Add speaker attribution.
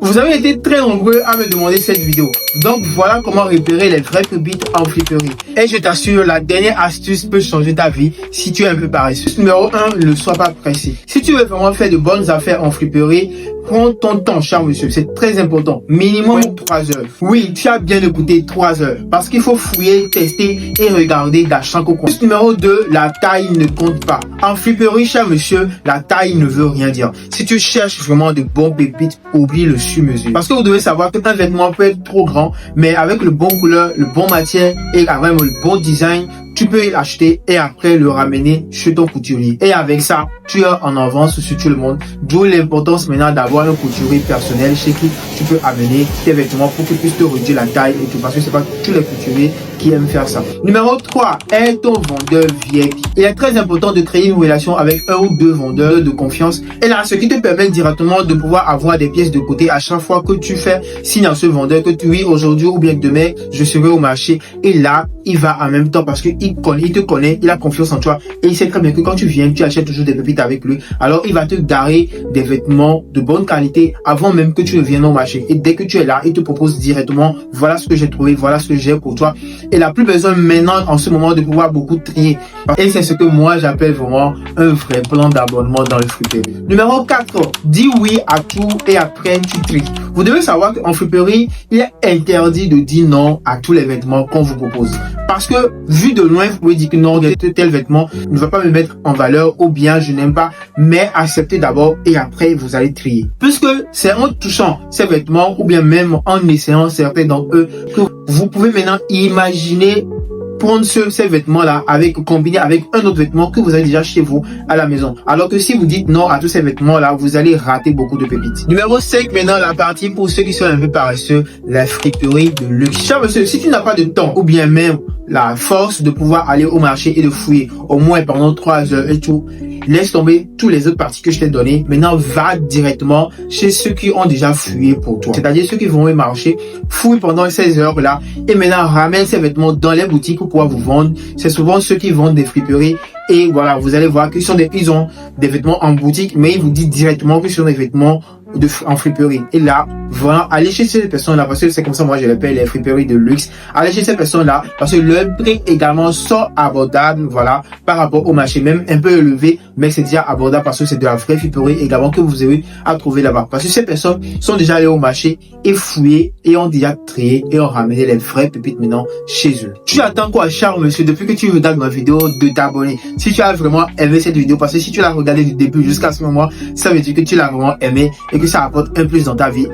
Speaker 1: Vous avez été très nombreux à me demander cette vidéo. Donc voilà comment repérer les vraies pépites en flipperie. Et je t'assure, la dernière astuce peut changer ta vie si tu es un peu paresseux. Numéro 1, ne sois pas pressé. Si tu veux vraiment faire de bonnes affaires en flipperie, prends ton temps, cher monsieur. C'est très important. Minimum 3 heures. Oui, tu as bien écouté 3 heures. Parce qu'il faut fouiller, tester et regarder d'achat coco. Numéro 2, la taille ne compte pas. En flipperie, cher monsieur, la taille ne veut rien dire. Si tu cherches vraiment de bons pépites, oublie le sur-mesure. Parce que vous devez savoir qu'un vêtement peut être trop grand, mais avec le bon couleur, le bon matière et avec le bon design, tu peux l'acheter et après le ramener chez ton couturier. Et avec ça, tu es en avance sur tout le monde. D'où l'importance maintenant d'avoir un couturier personnel chez qui tu peux amener tes vêtements pour qu'il puisse te réduire la taille et tout. Parce que c'est pas tous les couturiers qui aiment faire ça. Numéro 3, est ton vendeur VIP. Il est très important de créer une relation avec un ou deux vendeurs de confiance. Et là, ce qui te permet directement de pouvoir avoir des pièces de côté à chaque fois que tu fais signe à ce vendeur que tu, oui, aujourd'hui ou bien demain, je serai au marché. Et là, il va en même temps parce qu'il te connaît, il a confiance en toi et il sait très bien que quand tu viens, tu achètes toujours des pépites avec lui. Alors, il va te garer des vêtements de bonne qualité avant même que tu ne viennes au marché. Et dès que tu es là, il te propose directement, voilà ce que j'ai trouvé, voilà ce que j'ai pour toi. Et n'a plus besoin maintenant, en ce moment, de pouvoir beaucoup trier. Et c'est ce que moi, j'appelle vraiment un vrai plan d'abonnement dans le flipperie. Numéro 4, dis oui à tout et après tu tries. Vous devez savoir qu'en flipperie, il est interdit de dire non à tous les vêtements qu'on vous propose. Parce que, vu de loin, vous pouvez dire que non, tel vêtement ne va pas me mettre en valeur ou bien je n'aime pas, mais acceptez d'abord et après vous allez trier. Puisque c'est en touchant ces vêtements ou bien même en essayant certains d'entre eux que vous pouvez maintenant imaginer prendre ces vêtements-là combiner avec un autre vêtement que vous avez déjà chez vous à la maison. Alors que si vous dites non à tous ces vêtements-là, vous allez rater beaucoup de pépites. Numéro 5, maintenant, la partie pour ceux qui sont un peu paresseux, la friperie de luxe. Cher monsieur, si tu n'as pas de temps ou bien même la force de pouvoir aller au marché et de fouiller au moins pendant 3 heures et tout, laisse tomber tous les autres parties que je t'ai données. Maintenant, va directement chez ceux qui ont déjà fouillé pour toi. C'est-à-dire ceux qui vont au marché, fouille pendant ces heures-là et maintenant ramène ces vêtements dans les boutiques pour pouvoir vous vendre. C'est souvent ceux qui vendent des friperies. Et voilà, vous allez voir qu'ils ont des vêtements en boutique, mais ils vous disent directement que ce sont des vêtements en friperie. Et là, voilà, allez chez ces personnes-là, parce que c'est comme ça, moi, je l'appelle les friperies de luxe. Allez chez ces personnes-là, parce que leur prix également sont abordables, voilà, par rapport au marché, même un peu élevé, mais c'est déjà abordable parce que c'est de la vraie friperie également que vous avez à trouver là-bas. Parce que ces personnes sont déjà allées au marché et fouillées et ont déjà trié et ont ramené les vraies pépites maintenant chez eux. Tu attends quoi, cher monsieur, depuis que tu regardes ma vidéo, de t'abonner. Si tu as vraiment aimé cette vidéo, parce que si tu l'as regardé du début jusqu'à ce moment, ça veut dire que tu l'as vraiment aimé et que ça apporte un plus dans ta vie.